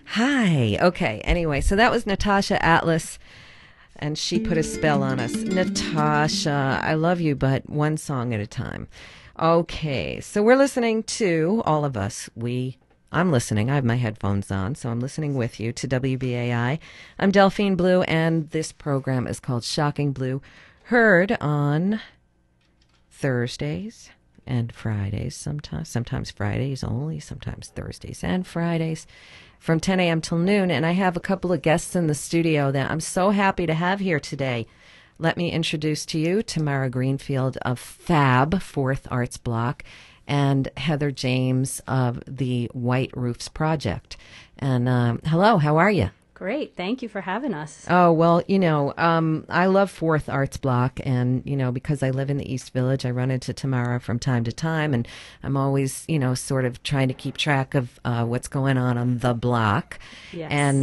Hi. Okay. Anyway, so that was Natasha Atlas, and she put a spell on us. Natasha, I love you, but one song at a time. Okay. So we're listening to, all of us, I'm listening. I have my headphones on, so I'm listening with you to WBAI. I'm Delphine Blue, and this program is called Shocking Blue, heard on Thursdays and Fridays sometimes Fridays only, sometimes Thursdays and Fridays, from 10 a.m. till noon. And I have a couple of guests in the studio that I'm so happy to have here today. Let me introduce to you Tamara Greenfield of FAB, Fourth Arts Block, and Heather James of the White Roofs Project. And hello, how are you? Great. Thank you for having us. Oh, well, I love Fourth Arts Block, and, because I live in the East Village, I run into Tamara from time to time, and I'm always, sort of trying to keep track of what's going on the block. Yes. And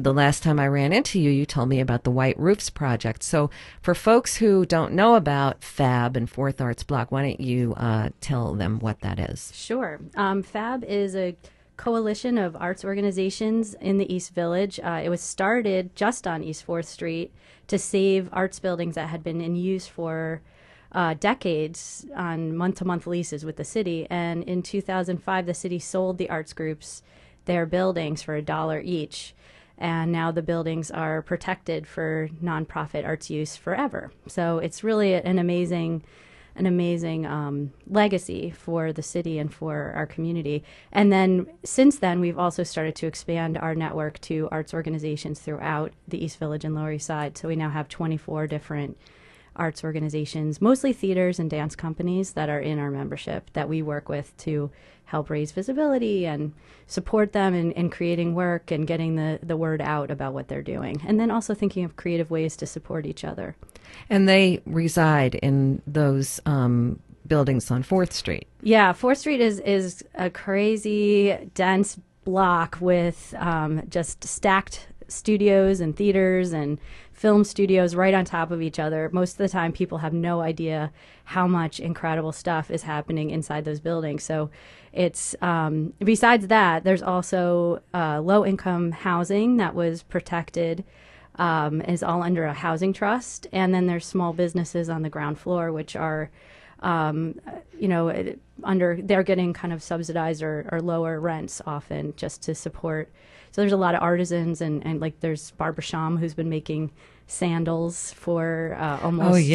the last time I ran into you, you told me about the White Roofs Project. So for folks who don't know about FAB and Fourth Arts Block, why don't you tell them what that is? Sure. FAB is a coalition of arts organizations in the East Village. It was started just on East 4th Street to save arts buildings that had been in use for decades on month-to-month leases with the city. And in 2005, the city sold the arts groups their buildings for $1 each. And now the buildings are protected for nonprofit arts use forever. So it's really an amazing legacy for the city and for our community. And then since then, we've also started to expand our network to arts organizations throughout the East Village and Lower East Side. So we now have 24 different arts organizations, mostly theaters and dance companies that are in our membership that we work with to help raise visibility and support them in creating work and getting the word out about what they're doing. And then also thinking of creative ways to support each other. And they reside in those buildings on 4th Street. Yeah, 4th Street is a crazy, dense block with just stacked studios and theaters and film studios right on top of each other. Most of the time, people have no idea how much incredible stuff is happening inside those buildings. So it's, besides that, there's also low-income housing that was protected, is all under a housing trust. And then there's small businesses on the ground floor, which are, they're getting kind of subsidized or lower rents often just to support. So there's a lot of artisans and like there's Barbara Sham who's been making sandals for almost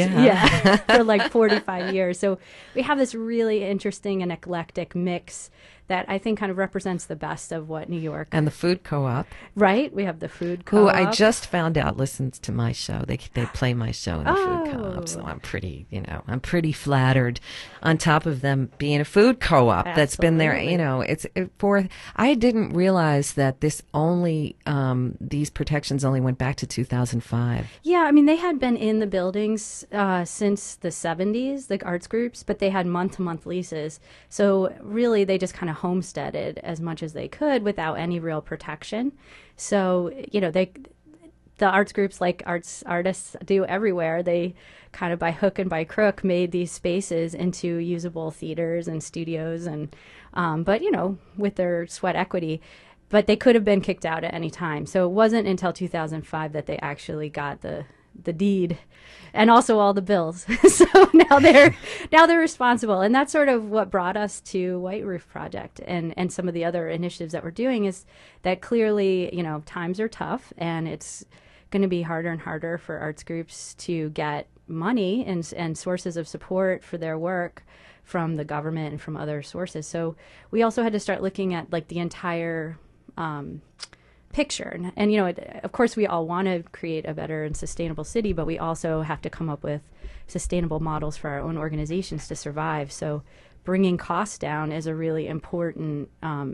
for like 45 years. So we have this really interesting and eclectic mix that I think kind of represents the best of what New York. And the food co-op. Right. We have the food co-op. Who I just found out listens to my show. They play my show in the food co-op. So I'm pretty flattered on top of them being a food co-op that's been there. I didn't realize that these protections only went back to 2005. Yeah, I mean, they had been in the buildings since the 70s, the arts groups, but they had month-to-month leases. So really, they just kind of homesteaded as much as they could without any real protection. So, the arts groups, like artists do everywhere, they kind of by hook and by crook made these spaces into usable theaters and studios, and but with their sweat equity. But they could have been kicked out at any time. So it wasn't until 2005 that they actually got the deed and also all the bills. So now they're responsible. And that's sort of what brought us to White Roof Project and some of the other initiatives that we're doing is that clearly, times are tough and it's going to be harder and harder for arts groups to get money and sources of support for their work from the government and from other sources. So we also had to start looking at like the entire picture. And of course, we all want to create a better and sustainable city, but we also have to come up with sustainable models for our own organizations to survive. So bringing costs down is a really important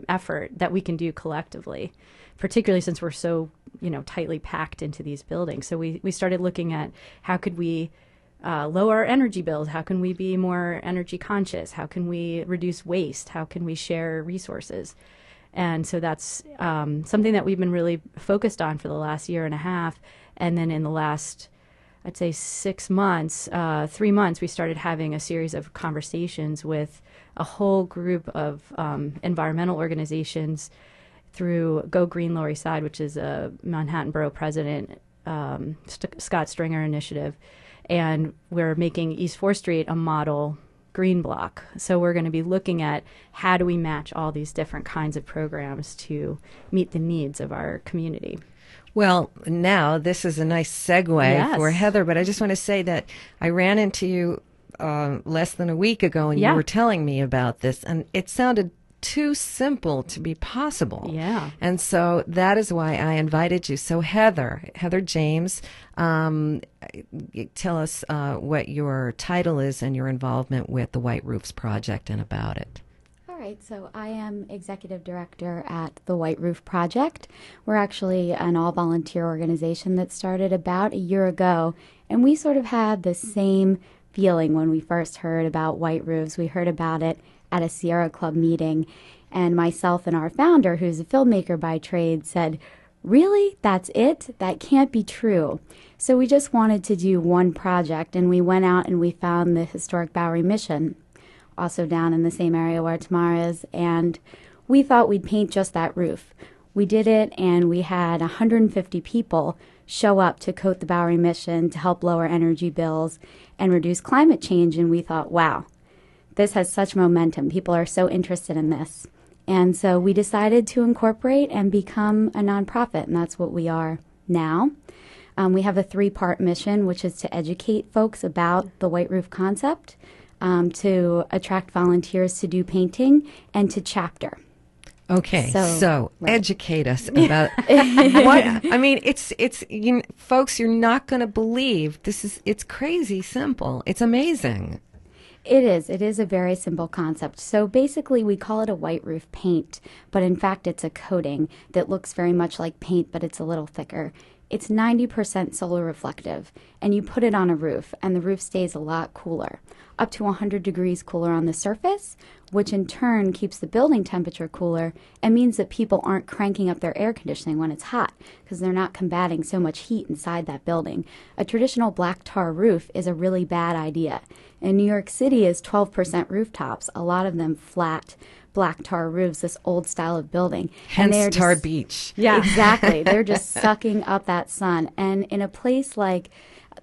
effort that we can do collectively, particularly since we're so, tightly packed into these buildings. So we started looking at how could we lower our energy bills? How can we be more energy conscious? How can we reduce waste? How can we share resources? And so that's something that we've been really focused on for the last year and a half. And then in the last, I'd say 6 months, 3 months, we started having a series of conversations with a whole group of environmental organizations through Go Green Lower East Side, which is a Manhattan Borough President Scott Stringer initiative. And we're making East 4th Street a model green block. So we're going to be looking at how do we match all these different kinds of programs to meet the needs of our community. Well, now this is a nice segue for Heather, but I just want to say that I ran into you less than a week ago, and you were telling me about this, and it sounded too simple to be possible. Yeah. And so that is why I invited you. So Heather James, tell us what your title is and your involvement with the White Roofs Project and about it. All right, so I am executive director at the White Roof Project. We're actually an all-volunteer organization that started about a year ago, and we sort of had the same feeling when we first heard about white roofs. We heard about it at a Sierra Club meeting, and myself and our founder, who's a filmmaker by trade, said, "Really? That's it? That can't be true." So we just wanted to do one project, and we went out and we found the historic Bowery Mission, also down in the same area where Tamara is, and we thought we'd paint just that roof. We did it, and we had 150 people show up to coat the Bowery Mission to help lower energy bills and reduce climate change, and we thought, wow, this has such momentum. People are so interested in this. And so we decided to incorporate and become a nonprofit, and that's what we are now. We have a 3-part mission, which is to educate folks about the white roof concept, to attract volunteers to do painting, and to chapter. Okay, so educate us about what I mean. It's folks, you're not going to believe it's crazy simple. It's amazing. It is a very simple concept. So basically we call it a white roof paint, but in fact it's a coating that looks very much like paint, but it's a little thicker. It's 90% solar reflective, and you put it on a roof, and the roof stays a lot cooler, up to 100 degrees cooler on the surface, which in turn keeps the building temperature cooler and means that people aren't cranking up their air conditioning when it's hot because they're not combating so much heat inside that building. A traditional black tar roof is a really bad idea. And New York City is 12% rooftops, a lot of them flat black tar roofs, this old style of building. Hence Tar Beach. Yeah, exactly. They're just sucking up that sun. And in a place like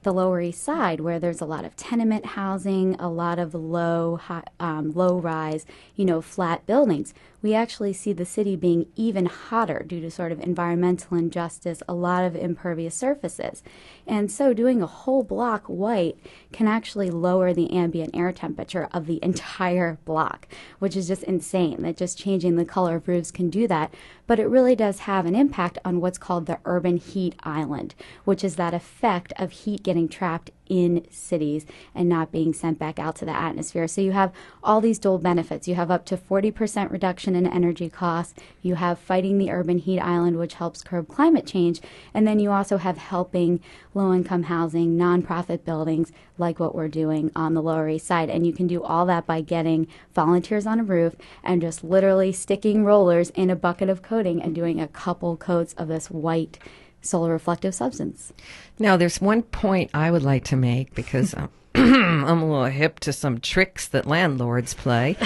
the Lower East Side, where there's a lot of tenement housing, a lot of low rise, flat buildings, we actually see the city being even hotter due to sort of environmental injustice, a lot of impervious surfaces. And so doing a whole block white can actually lower the ambient air temperature of the entire block, which is just insane that just changing the color of roofs can do that. But it really does have an impact on what's called the urban heat island, which is that effect of heat getting trapped in cities and not being sent back out to the atmosphere. So you have all these dual benefits. You have up to 40% reduction in energy costs. You have fighting the urban heat island, which helps curb climate change. And then you also have helping low-income housing, nonprofit buildings, like what we're doing on the Lower East Side. And you can do all that by getting volunteers on a roof and just literally sticking rollers in a bucket of coating and doing a couple coats of this white solar reflective substance. Now, there's one point I would like to make because I'm a little hip to some tricks that landlords play.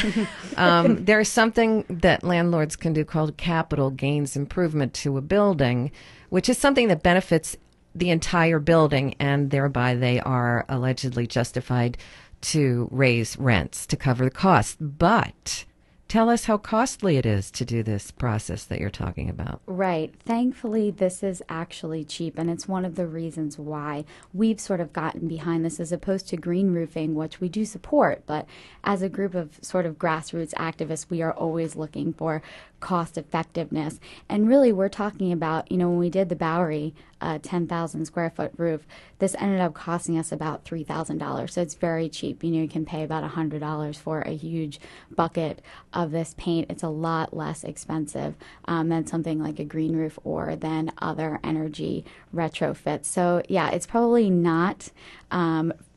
There's something that landlords can do called capital gains improvement to a building, which is something that benefits the entire building, and thereby they are allegedly justified to raise rents to cover the costs. But tell us how costly it is to do this process that you're talking about. Right. Thankfully, this is actually cheap, and it's one of the reasons why we've sort of gotten behind this as opposed to green roofing, which we do support. But as a group of sort of grassroots activists, we are always looking for cost effectiveness. And really, we're talking about, when we did the Bowery 10,000 square foot roof, this ended up costing us about $3,000. So it's very cheap. You can pay about $100 for a huge bucket of this paint. It's a lot less expensive than something like a green roof or than other energy retrofits. So yeah, it's probably not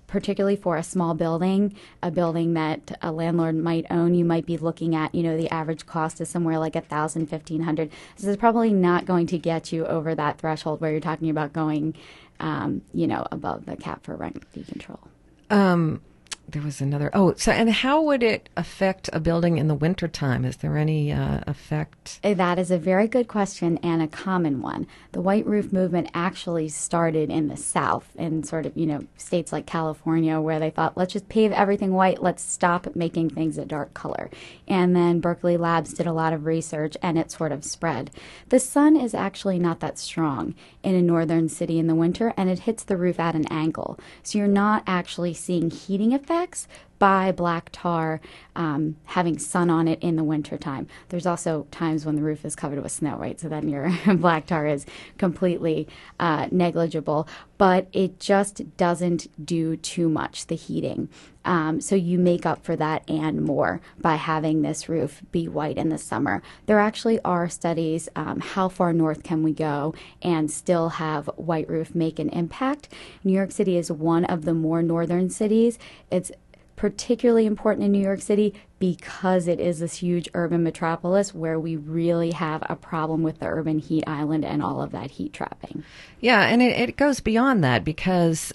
particularly for a small building, a building that a landlord might own. You might be looking at, the average cost is somewhere like $1,000, $1,500. This is probably not going to get you over that threshold where you're talking about going, above the cap for rent fee control. there was another. Oh, so and how would it affect a building in the wintertime? Is there any effect? That is a very good question and a common one. The white roof movement actually started in the South, in sort of, states like California, where they thought, let's just pave everything white, let's stop making things a dark color. And then Berkeley Labs did a lot of research, and it sort of spread. The sun is actually not that strong in a northern city in the winter, and it hits the roof at an angle. So you're not actually seeing heating effects by black tar having sun on it in the wintertime. There's also times when the roof is covered with snow, right? So then your black tar is completely negligible, but it just doesn't do too much, the heating. So you make up for that and more by having this roof be white in the summer. There actually are studies, how far north can we go and still have white roof make an impact. New York City is one of the more northern cities. It's particularly important in New York City because it is this huge urban metropolis where we really have a problem with the urban heat island and all of that heat trapping. Yeah, and it goes beyond that because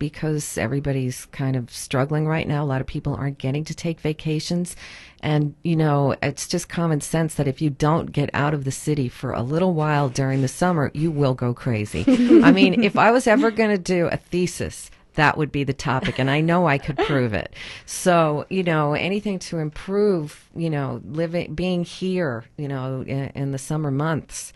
because everybody's kind of struggling right now. A lot of people aren't getting to take vacations. And, it's just common sense that if you don't get out of the city for a little while during the summer, you will go crazy. I mean, if I was ever going to do a thesis, that would be the topic, and I know I could prove it. So, anything to improve, being here, in the summer months,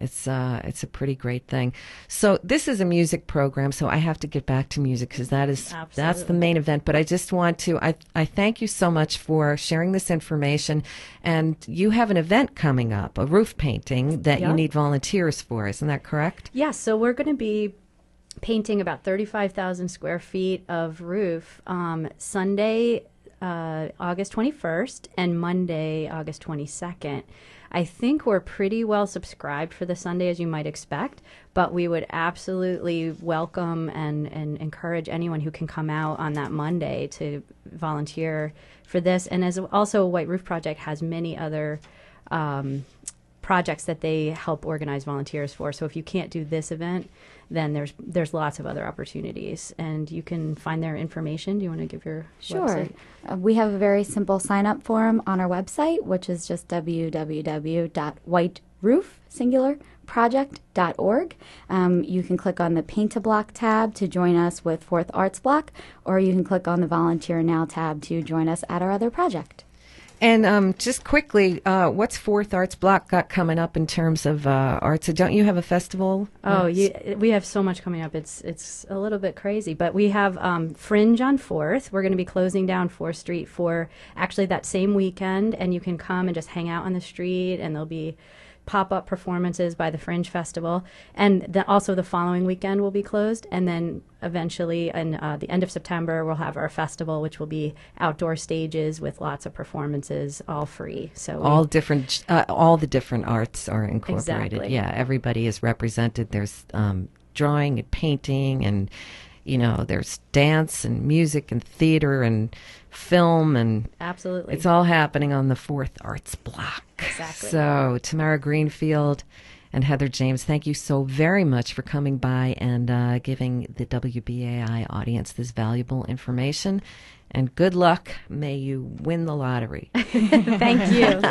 it's a pretty great thing. So this is a music program, so I have to get back to music because that's the main event. But I just want to, I thank you so much for sharing this information. And you have an event coming up, a roof painting that you need volunteers for. Isn't that correct? Yes. So we're going to be painting about 35,000 square feet of roof Sunday, August 21st, and Monday, August 22nd. I think we're pretty well subscribed for the Sunday, as you might expect, but we would absolutely welcome and encourage anyone who can come out on that Monday to volunteer for this. And as also, White Roof Project has many other projects that they help organize volunteers for. So if you can't do this event, then there's lots of other opportunities, and you can find their information. Do you want to give your website? We have a very simple sign-up form on our website, which is just www.whiteroof project.org. You can click on the Paint a Block tab to join us with Fourth Arts Block, or you can click on the Volunteer Now tab to join us at our other project. And just quickly, what's Fourth Arts Block got coming up in terms of arts? Don't you have a festival? We have so much coming up. It's a little bit crazy. But we have Fringe on 4th. We're going to be closing down 4th Street for actually that same weekend. And you can come and just hang out on the street, and there'll be pop-up performances by the Fringe Festival. And also the following weekend will be closed. And then eventually in the end of September, we'll have our festival, which will be outdoor stages with lots of performances, all free. So all the different arts are incorporated. Exactly. Yeah, everybody is represented. There's drawing and painting, and there's dance and music and theater and film, and absolutely, it's all happening on the Fourth Arts Block. Exactly. So Tamara Greenfield and Heather James, thank you so very much for coming by and giving the WBAI audience this valuable information. And good luck. May you win the lottery. Thank you.